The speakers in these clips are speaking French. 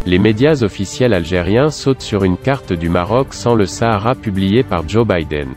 Les médias officiels algériens sautent sur une carte du Maroc sans le Sahara publiée par Joe Biden.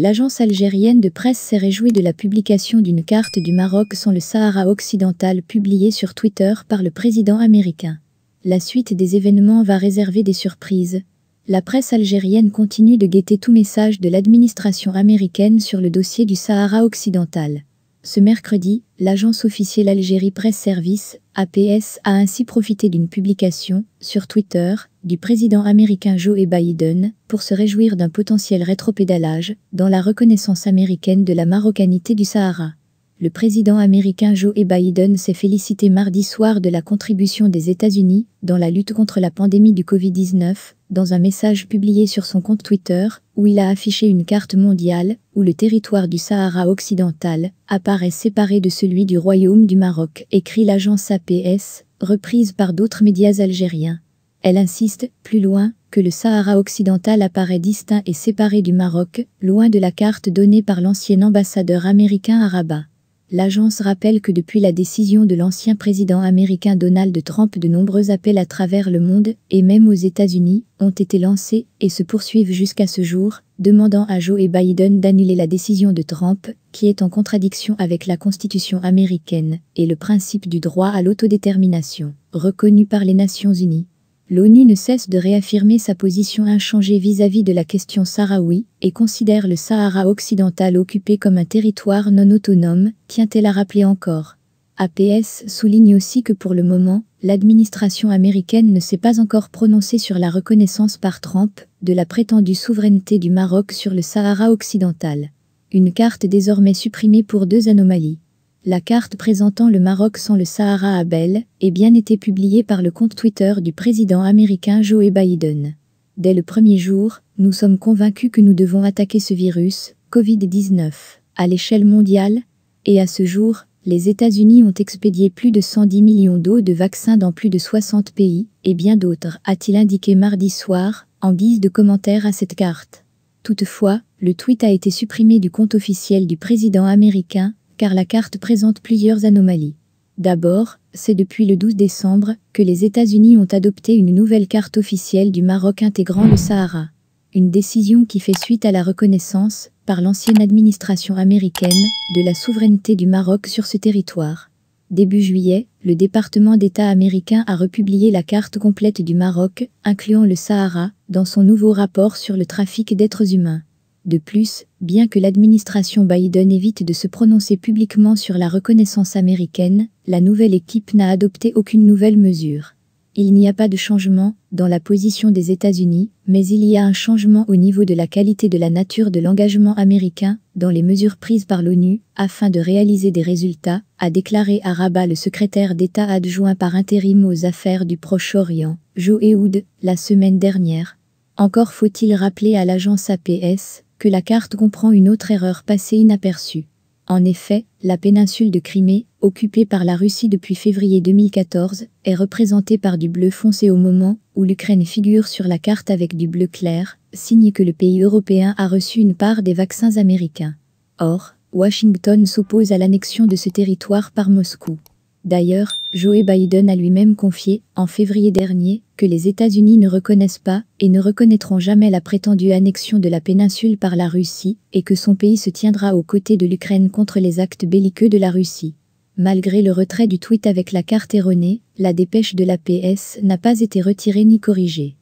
L'agence algérienne de presse s'est réjouie de la publication d'une carte du Maroc sans le Sahara occidental publiée sur Twitter par le président américain. La suite des événements va réserver des surprises. La presse algérienne continue de guetter tout message de l'administration américaine sur le dossier du Sahara occidental. Ce mercredi, l'agence officielle Algérie Press Service, APS, a ainsi profité d'une publication, sur Twitter, du président américain Joe Biden, pour se réjouir d'un potentiel rétropédalage, dans la reconnaissance américaine de la marocanité du Sahara. Le président américain Joe Biden s'est félicité mardi soir de la contribution des États-Unis, dans la lutte contre la pandémie du Covid-19, dans un message publié sur son compte Twitter, où il a affiché une carte mondiale, où le territoire du Sahara occidental apparaît séparé de celui du Royaume du Maroc, écrit l'agence APS, reprise par d'autres médias algériens. Elle insiste, plus loin, que le Sahara occidental apparaît distinct et séparé du Maroc, loin de la carte donnée par l'ancien ambassadeur américain à Rabat. L'agence rappelle que depuis la décision de l'ancien président américain Donald Trump, de nombreux appels à travers le monde, et même aux États-Unis, ont été lancés et se poursuivent jusqu'à ce jour, demandant à Joe Biden d'annuler la décision de Trump, qui est en contradiction avec la Constitution américaine et le principe du droit à l'autodétermination, reconnu par les Nations Unies. L'ONU ne cesse de réaffirmer sa position inchangée vis-à-vis de la question sahraoui et considère le Sahara occidental occupé comme un territoire non autonome, tient-elle à rappeler encore. APS souligne aussi que pour le moment, l'administration américaine ne s'est pas encore prononcée sur la reconnaissance par Trump de la prétendue souveraineté du Maroc sur le Sahara occidental. Une carte désormais supprimée pour deux anomalies. La carte présentant le Maroc sans le Sahara a bel et bien été publiée par le compte Twitter du président américain Joe Biden. Dès le premier jour, nous sommes convaincus que nous devons attaquer ce virus, Covid-19, à l'échelle mondiale, et à ce jour, les États-Unis ont expédié plus de 110 millions doses de vaccins dans plus de 60 pays, et bien d'autres, a-t-il indiqué mardi soir, en guise de commentaire à cette carte. Toutefois, le tweet a été supprimé du compte officiel du président américain, car la carte présente plusieurs anomalies. D'abord, c'est depuis le 12 décembre que les États-Unis ont adopté une nouvelle carte officielle du Maroc intégrant le Sahara. Une décision qui fait suite à la reconnaissance, par l'ancienne administration américaine, de la souveraineté du Maroc sur ce territoire. Début juillet, le département d'État américain a republié la carte complète du Maroc, incluant le Sahara, dans son nouveau rapport sur le trafic d'êtres humains. De plus, bien que l'administration Biden évite de se prononcer publiquement sur la reconnaissance américaine, la nouvelle équipe n'a adopté aucune nouvelle mesure. Il n'y a pas de changement dans la position des États-Unis, mais il y a un changement au niveau de la qualité de la nature de l'engagement américain dans les mesures prises par l'ONU afin de réaliser des résultats, a déclaré à Rabat le secrétaire d'État adjoint par intérim aux affaires du Proche-Orient, Joe Ehud, la semaine dernière. Encore faut-il rappeler à l'agence APS que la carte comprend une autre erreur passée inaperçue. En effet, la péninsule de Crimée, occupée par la Russie depuis février 2014, est représentée par du bleu foncé au moment où l'Ukraine figure sur la carte avec du bleu clair, signe que le pays européen a reçu une part des vaccins américains. Or, Washington s'oppose à l'annexion de ce territoire par Moscou. D'ailleurs, Joe Biden a lui-même confié, en février dernier, que les États-Unis ne reconnaissent pas et ne reconnaîtront jamais la prétendue annexion de la péninsule par la Russie, et que son pays se tiendra aux côtés de l'Ukraine contre les actes belliqueux de la Russie. Malgré le retrait du tweet avec la carte erronée, la dépêche de l'APS n'a pas été retirée ni corrigée.